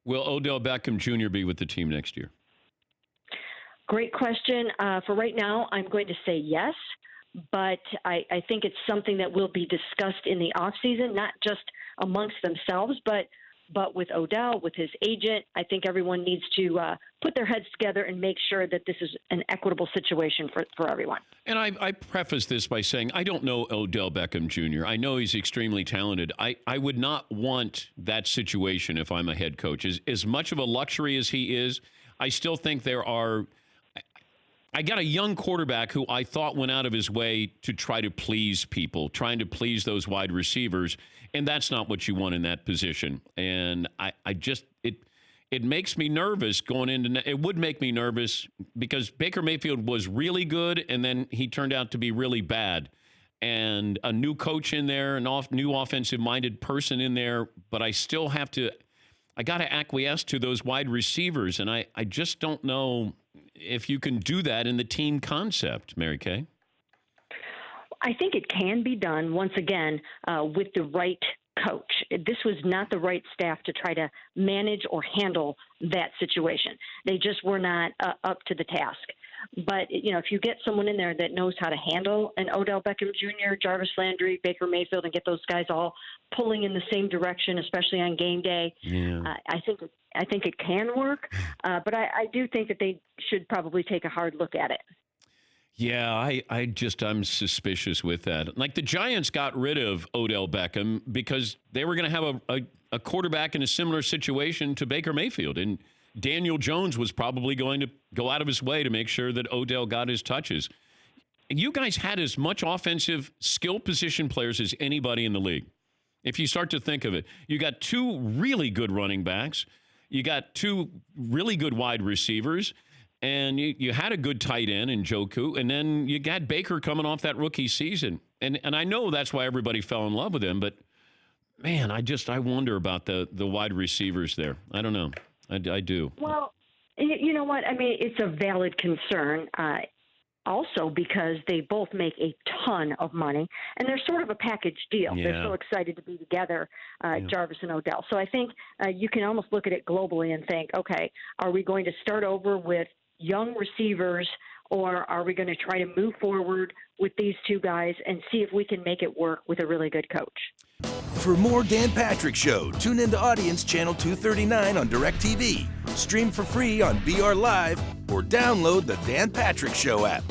Will Odell Beckham Jr. be with the team next year? Great question. For right now, I'm going to say yes, but I think it's something that will be discussed in the offseason, not just amongst themselves, but with Odell, with his agent. I think everyone needs to put their heads together and make sure that this is an equitable situation for everyone. And I preface this by saying I don't know Odell Beckham Jr. I know he's extremely talented. I would not want that situation if I'm a head coach. As much of a luxury as he is, I still think there are – I got a young quarterback who I thought went out of his way to try to please people, trying to please those wide receivers, and that's not what you want in that position. And I just it makes me nervous going into – it would make me nervous because Baker Mayfield was really good, and then he turned out to be really bad. And a new coach in there, a new offensive-minded person in there, but I still have to – I got to acquiesce to those wide receivers, and I just don't know – if you can do that in the team concept, Mary Kay? I think it can be done, once again, with the right coach. This was not the right staff to try to manage or handle that situation. They just were not up to the task. But, if you get someone in there that knows how to handle an Odell Beckham Jr., Jarvis Landry, Baker Mayfield, and get those guys all pulling in the same direction, especially on game day, I think it can work. But I do think that they should probably take a hard look at it. Yeah, I'm suspicious with that. Like the Giants got rid of Odell Beckham because they were going to have a quarterback in a similar situation to Baker Mayfield. And Daniel Jones was probably going to go out of his way to make sure that Odell got his touches. And you guys had as much offensive skill position players as anybody in the league. If you start to think of it, you got two really good running backs. You got two really good wide receivers. And you had a good tight end in Njoku. And then you got Baker coming off that rookie season. And I know that's why everybody fell in love with him. But, man, I wonder about the wide receivers there. I don't know. I do. Well, you know what? I mean, it's a valid concern. Also because they both make a ton of money, and they're sort of a package deal. Yeah. They're so excited to be together, Jarvis and Odell. So I think you can almost look at it globally and think, okay, are we going to start over with young receivers, or are we going to try to move forward with these two guys and see if we can make it work with a really good coach? For more Dan Patrick Show, tune into Audience Channel 239 on DirecTV. Stream for free on BR Live or download the Dan Patrick Show app.